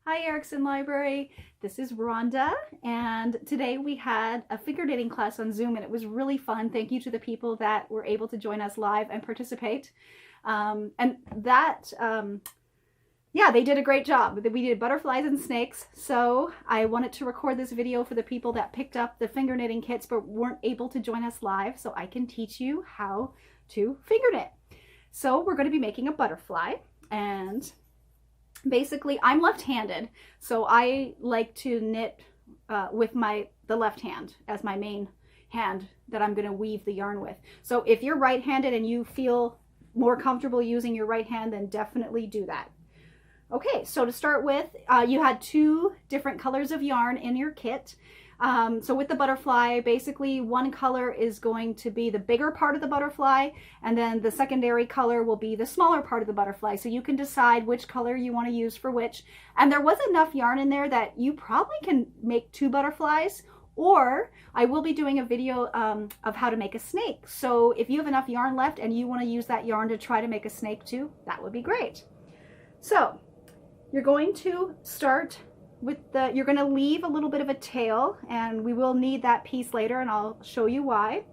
Hi Erickson Library, this is Rhonda, and today we had a figure knitting class on Zoom and it was really fun. Thank you to the people that were able to join us live and participate. Yeah, they did a great job. We did butterflies and snakes, so I wanted to record this video for the people that picked up the finger knitting kits but weren't able to join us live so I can teach you how to finger knit. So we're going to be making a butterfly, and basically I'm left-handed, so I like to knit with the left hand as my main hand that I'm going to weave the yarn with. So if you're right-handed and you feel more comfortable using your right hand, then definitely do that. Okay, so to start with, you had two different colors of yarn in your kit. So with the butterfly, basically one color is going to be the bigger part of the butterfly, and then the secondary color will be the smaller part of the butterfly. So you can decide which color you want to use for which. And there was enough yarn in there that you probably can make two butterflies, or I will be doing a video of how to make a snake. So if you have enough yarn left and you want to use that yarn to try to make a snake too, that would be great. So you're going to start with you're going to leave a little bit of a tail, and we will need that piece later and I'll show you why.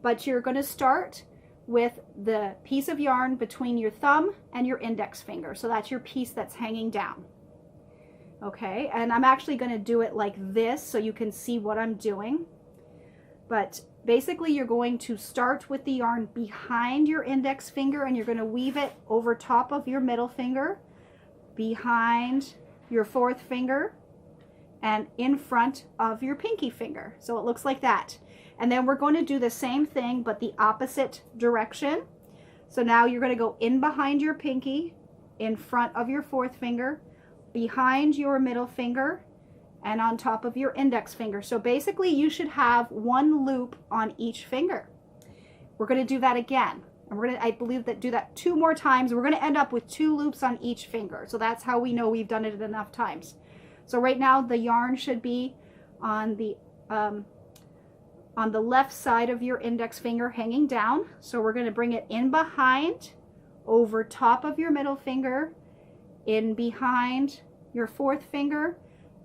But you're going to start with the piece of yarn between your thumb and your index finger. So that's your piece that's hanging down. Okay, and I'm actually going to do it like this so you can see what I'm doing. But basically you're going to start with the yarn behind your index finger and you're going to weave it over top of your middle finger, behind your fourth finger, and in front of your pinky finger. So it looks like that. And then we're going to do the same thing but the opposite direction. So now you're going to go in behind your pinky, in front of your fourth finger, behind your middle finger, and on top of your index finger. So basically you should have one loop on each finger. We're going to do that again. And we're going to, I believe, do that two more times. We're going to end up with two loops on each finger. So that's how we know we've done it enough times. So right now the yarn should be on the left side of your index finger hanging down. So we're going to bring it in behind, over top of your middle finger, in behind your fourth finger,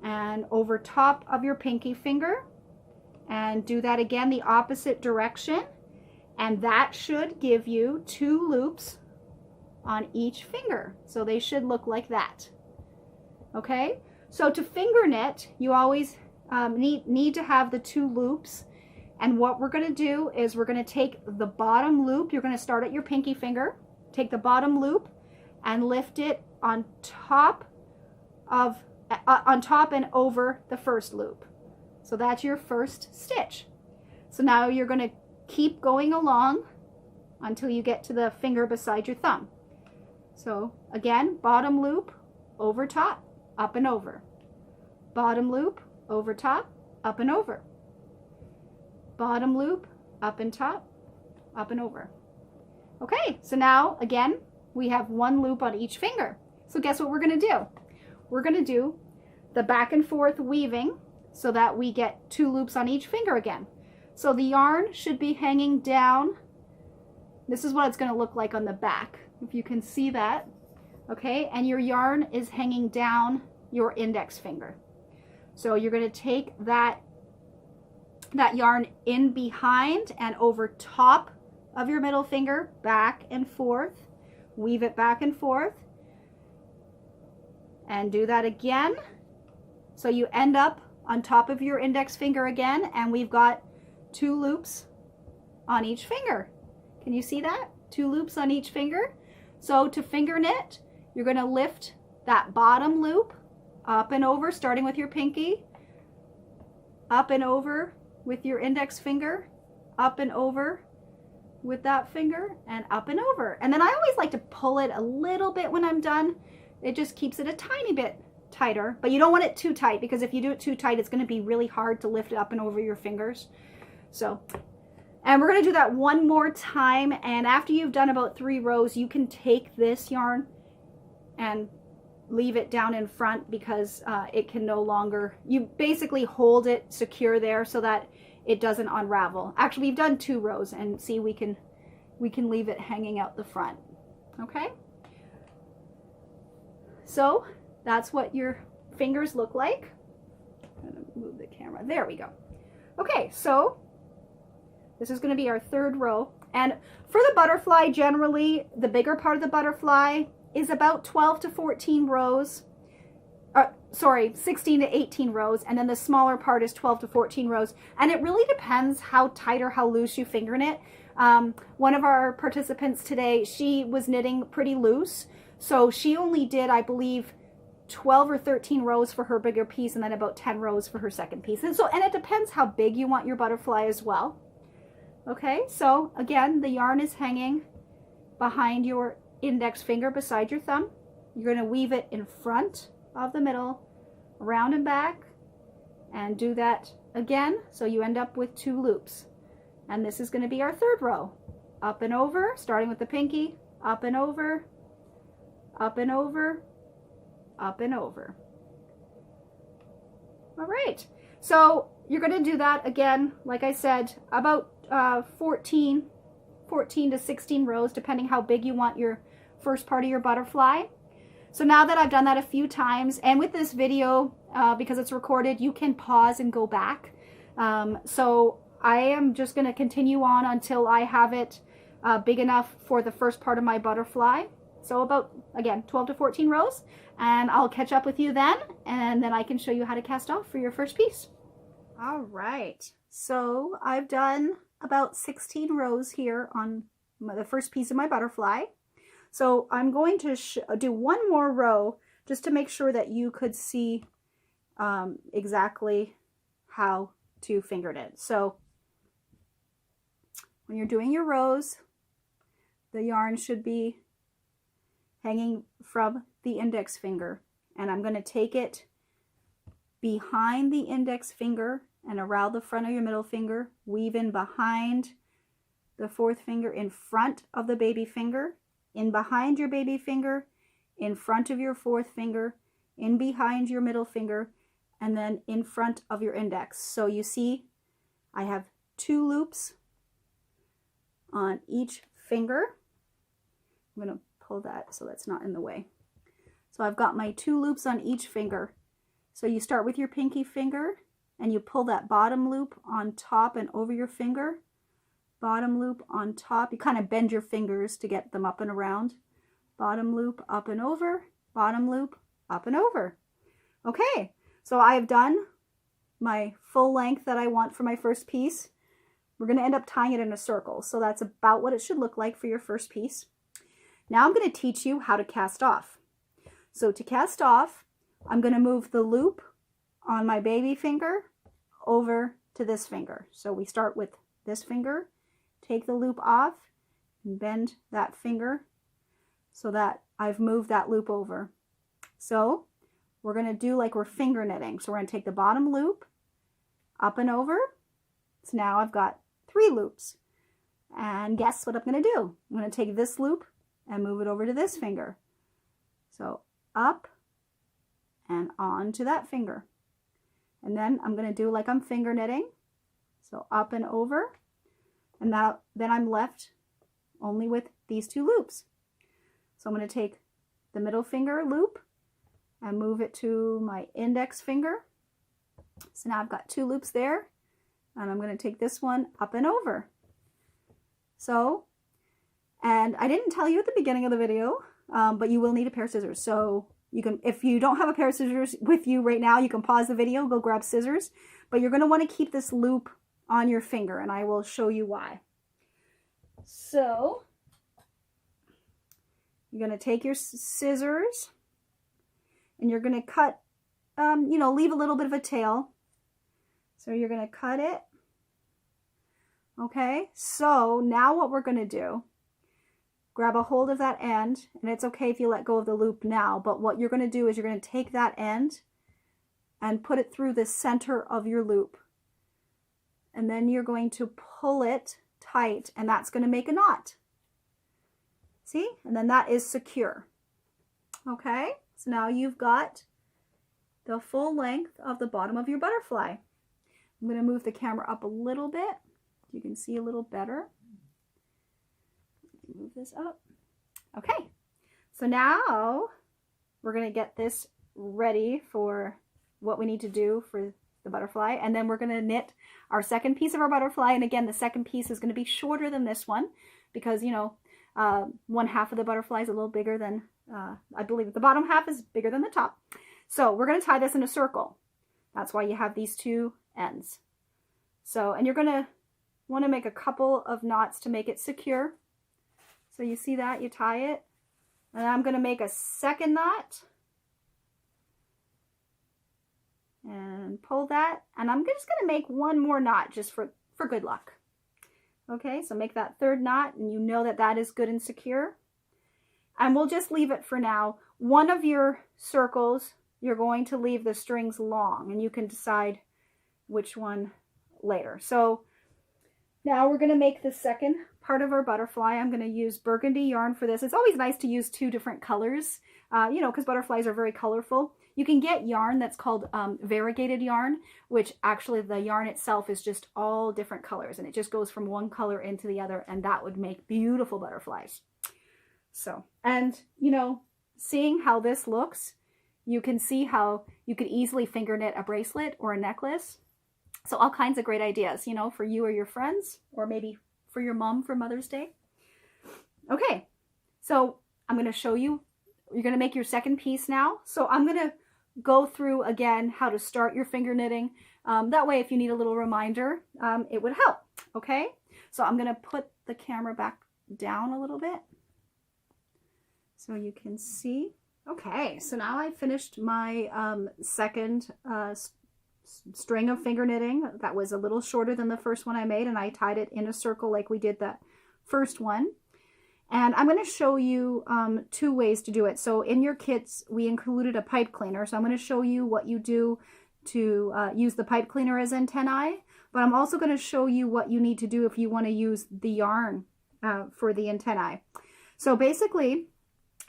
and over top of your pinky finger. And do that again the opposite direction. And that should give you two loops on each finger. So they should look like that. Okay, so to finger knit, you always need to have the two loops. And what we're going to do is we're going to take the bottom loop. You're going to start at your pinky finger, take the bottom loop and lift it on top and over the first loop. So that's your first stitch. So now you're going to keep going along until you get to the finger beside your thumb. So again, bottom loop, over top, up and over. Bottom loop, over top, up and over. Bottom loop, up and top, up and over. Okay, so now again, we have one loop on each finger. So guess what we're going to do? We're going to do the back and forth weaving so that we get two loops on each finger again. So the yarn should be hanging down. This is what it's going to look like on the back, if you can see that. Okay, and your yarn is hanging down your index finger. So you're going to take that yarn in behind and over top of your middle finger, back and forth, weave it back and forth, and do that again. So you end up on top of your index finger again, and we've got two loops on each finger. Can you see that? Two loops on each finger. So to finger knit, you're going to lift that bottom loop up and over, starting with your pinky, up and over with your index finger, up and over with that finger, and up and over. And then I always like to pull it a little bit when I'm done. It just keeps it a tiny bit tighter, but you don't want it too tight, because if you do it too tight, it's going to be really hard to lift it up and over your fingers. So, and we're going to do that one more time, and after you've done about 3 rows, you can take this yarn and leave it down in front, because it can no longer, you basically hold it secure there so that it doesn't unravel. Actually, we've done 2 rows, and see, we can leave it hanging out the front. Okay, so that's what your fingers look like. I'm going to move the camera. There we go. Okay, so this is going to be our third row. And for the butterfly, generally, the bigger part of the butterfly is about 12 to 14 rows. Sorry, 16 to 18 rows. And then the smaller part is 12 to 14 rows. And it really depends how tight or how loose you finger knit. One of our participants today, she was knitting pretty loose. So she only did, I believe, 12 or 13 rows for her bigger piece and then about 10 rows for her second piece. And it depends how big you want your butterfly as well. Okay, so again, the yarn is hanging behind your index finger beside your thumb. You're going to weave it in front of the middle, around and back, and do that again, so you end up with 2 loops. And this is going to be our third row. Up and over, starting with the pinky, up and over, up and over, up and over. All right, so you're going to do that again, like I said, about 14 to 16 rows, depending how big you want your first part of your butterfly. So now that I've done that a few times, and with this video, because it's recorded, you can pause and go back. So I am just going to continue on until I have it big enough for the first part of my butterfly. So about, again, 12 to 14 rows, and I'll catch up with you then, and then I can show you how to cast off for your first piece. All right, so I've done about 16 rows here on the first piece of my butterfly. So I'm going to do one more row just to make sure that you could see exactly how to finger knit. So when you're doing your rows, the yarn should be hanging from the index finger, and I'm going to take it behind the index finger and around the front of your middle finger, weave in behind the fourth finger, in front of the baby finger, in behind your baby finger, in front of your fourth finger, in behind your middle finger, and then in front of your index. So you see I have 2 loops on each finger. I'm going to pull that so that's not in the way. So I've got my 2 loops on each finger. So you start with your pinky finger and you pull that bottom loop on top and over your finger. Bottom loop on top. You kind of bend your fingers to get them up and around. Bottom loop up and over. Bottom loop up and over. Okay, so I have done my full length that I want for my first piece. We're going to end up tying it in a circle. So that's about what it should look like for your first piece. Now I'm going to teach you how to cast off. So to cast off, I'm going to move the loop on my baby finger over to this finger. So we start with this finger, take the loop off, and bend that finger so that I've moved that loop over. So we're going to do like we're finger knitting. So we're going to take the bottom loop up and over. So now I've got 3 loops. And guess what I'm going to do? I'm going to take this loop and move it over to this finger. So up and on to that finger. And then I'm going to do like I'm finger knitting. So up and over. And now then I'm left only with these 2 loops. So I'm going to take the middle finger loop and move it to my index finger. So now I've got 2 loops there. And I'm going to take this one up and over. So, and I didn't tell you at the beginning of the video, but you will need a pair of scissors. So you can, if you don't have a pair of scissors with you right now, you can pause the video, go grab scissors. But you're going to want to keep this loop on your finger, and I will show you why. So you're going to take your scissors and you're going to cut, you know, leave a little bit of a tail. So you're going to cut it. Okay, so now what we're going to do, grab a hold of that end, and it's okay if you let go of the loop now, but what you're going to do is you're going to take that end and put it through the center of your loop. And then you're going to pull it tight, and that's going to make a knot. See? And then that is secure. Okay, so now you've got the full length of the bottom of your butterfly. I'm going to move the camera up a little bit. You can see a little better. Move this up. Okay, so now we're going to get this ready for what we need to do for the butterfly. And then we're going to knit our second piece of our butterfly. And again, the second piece is going to be shorter than this one because, you know, one half of the butterfly is a little bigger than, I believe the bottom half is bigger than the top. So we're going to tie this in a circle. That's why you have these two ends. So, and you're going to want to make a couple of knots to make it secure. So you see that, you tie it. And I'm going to make a second knot. And pull that. And I'm just going to make one more knot just for good luck. Okay, so make that third knot and you know that that is good and secure. And we'll just leave it for now. One of your circles, you're going to leave the strings long and you can decide which one later. So now we're going to make the second part of our butterfly. I'm going to use burgundy yarn for this. It's always nice to use two different colors, you know, because butterflies are very colorful. You can get yarn that's called variegated yarn, which actually the yarn itself is just all different colors and it just goes from one color into the other, and that would make beautiful butterflies. So, and you know, seeing how this looks, you can see how you could easily finger knit a bracelet or a necklace. So all kinds of great ideas, you know, for you or your friends, or maybe for your mom for Mother's Day. Okay, so I'm going to show you, you're going to make your second piece now. So I'm going to go through again how to start your finger knitting. That way, if you need a little reminder, it would help. Okay, so I'm going to put the camera back down a little bit so you can see. Okay, so now I finished my second string of finger knitting. That was a little shorter than the first one I made, and I tied it in a circle like we did that first one. And I'm going to show you two ways to do it. So in your kits, we included a pipe cleaner. So I'm going to show you what you do to use the pipe cleaner as antennae. But I'm also going to show you what you need to do if you want to use the yarn for the antennae. So basically,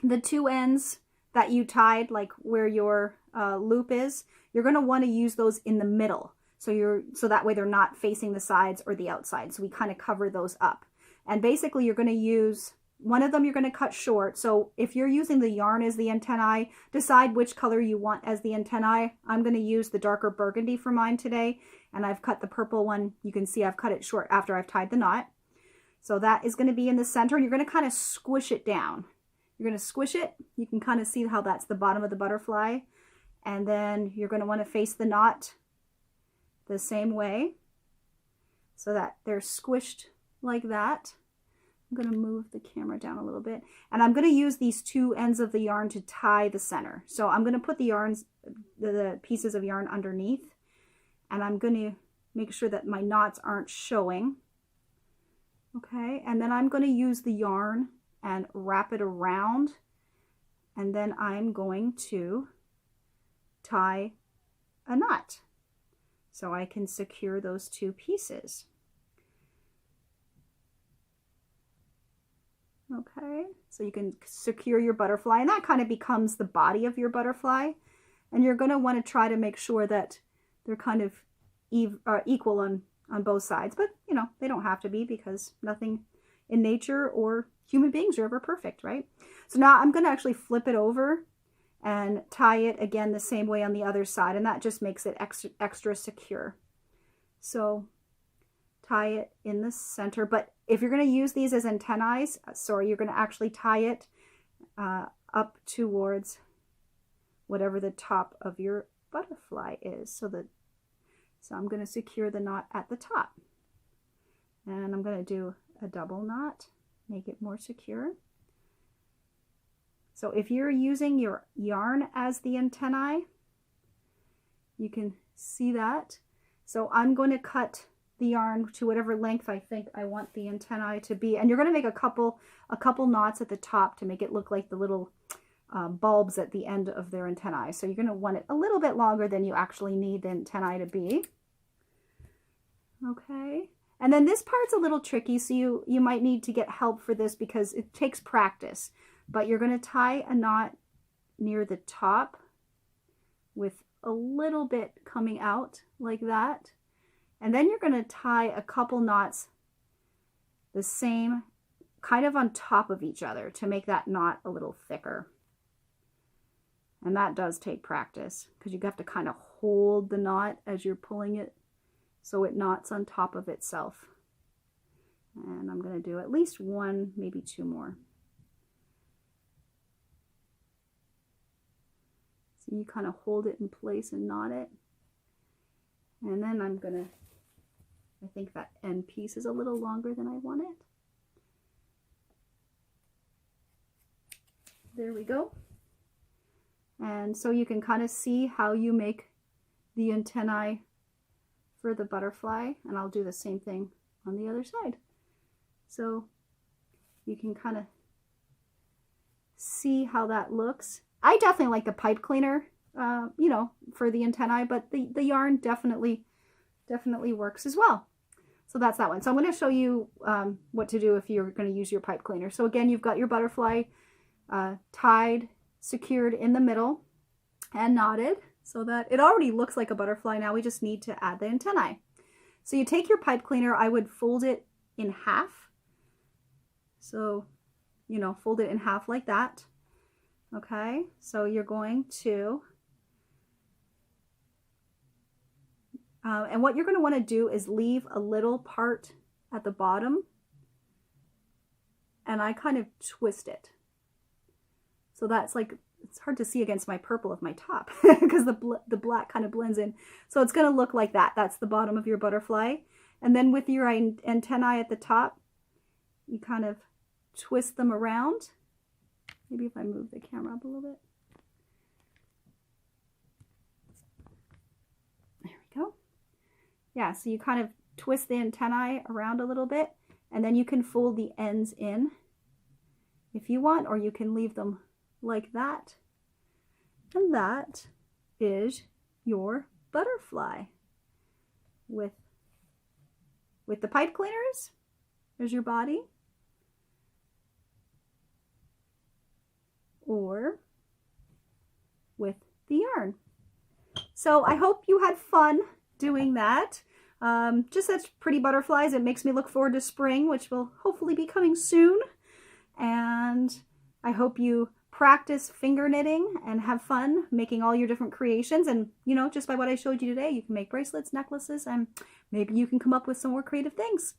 the two ends that you tied, like where your loop is, you're going to want to use those in the middle. So that way they're not facing the sides or the outside. So we kind of cover those up. And basically you're going to use one of them, you're going to cut short. So if you're using the yarn as the antennae, decide which color you want as the antennae. I'm going to use the darker burgundy for mine today. And I've cut the purple one. You can see I've cut it short after I've tied the knot. So that is going to be in the center, and you're going to kind of squish it down. You're going to squish it. You can kind of see how that's the bottom of the butterfly. And then you're going to want to face the knot the same way so that they're squished like that. I'm going to move the camera down a little bit. And I'm going to use these two ends of the yarn to tie the center. So I'm going to put the pieces of yarn underneath. And I'm going to make sure that my knots aren't showing. Okay, and then I'm going to use the yarn and wrap it around. And then I'm going to tie a knot so I can secure those two pieces. Okay, so you can secure your butterfly, and that kind of becomes the body of your butterfly. And you're going to want to try to make sure that they're kind of equal on both sides. But, you know, they don't have to be, because nothing in nature or human beings are ever perfect, right? So now I'm going to actually flip it over and tie it again the same way on the other side, and that just makes it extra secure. So tie it in the center, but if you're going to use these as antennae, you're going to actually tie it up towards whatever the top of your butterfly is. So I'm going to secure the knot at the top, and I'm going to do a double knot, make it more secure. So if you're using your yarn as the antennae, you can see that. So I'm going to cut the yarn to whatever length I think I want the antennae to be. And you're going to make a couple knots at the top to make it look like the little bulbs at the end of their antennae. So you're going to want it a little bit longer than you actually need the antennae to be. Okay. And then this part's a little tricky, so you might need to get help for this because it takes practice. But you're going to tie a knot near the top with a little bit coming out like that. And then you're going to tie a couple knots the same, kind of on top of each other, to make that knot a little thicker. And that does take practice because you have to kind of hold the knot as you're pulling it so it knots on top of itself. And I'm going to do at least one, maybe two more. So you kind of hold it in place and knot it. And then I'm going to, I think that end piece is a little longer than I want it. There we go. And so you can kind of see how you make the antennae for the butterfly. And I'll do the same thing on the other side. So you can kind of see how that looks. I definitely like the pipe cleaner, you know, for the antennae, but the yarn definitely works as well. So that's that one. So I'm going to show you what to do if you're going to use your pipe cleaner. So again, you've got your butterfly tied, secured in the middle and knotted so that it already looks like a butterfly. Now we just need to add the antennae. So you take your pipe cleaner, I would fold it in half. So, you know, fold it in half like that. Okay, so you're going to, and what you're going to want to do is leave a little part at the bottom, and I kind of twist it. So that's like, it's hard to see against my purple of my top because the black kind of blends in. So it's going to look like that. That's the bottom of your butterfly. And then with your antennae at the top, you kind of twist them around. Maybe if I move the camera up a little bit. There we go. Yeah, so you kind of twist the antennae around a little bit, and then you can fold the ends in if you want, or you can leave them like that. And that is your butterfly with the pipe cleaners. There's your body. Or with the yarn. So I hope you had fun doing that. Just such pretty butterflies. It makes me look forward to spring, which will hopefully be coming soon. And I hope you practice finger knitting and have fun making all your different creations. And, you know, just by what I showed you today, you can make bracelets, necklaces, and maybe you can come up with some more creative things.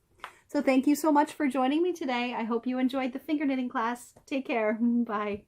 So thank you so much for joining me today. I hope you enjoyed the finger knitting class. Take care. Bye.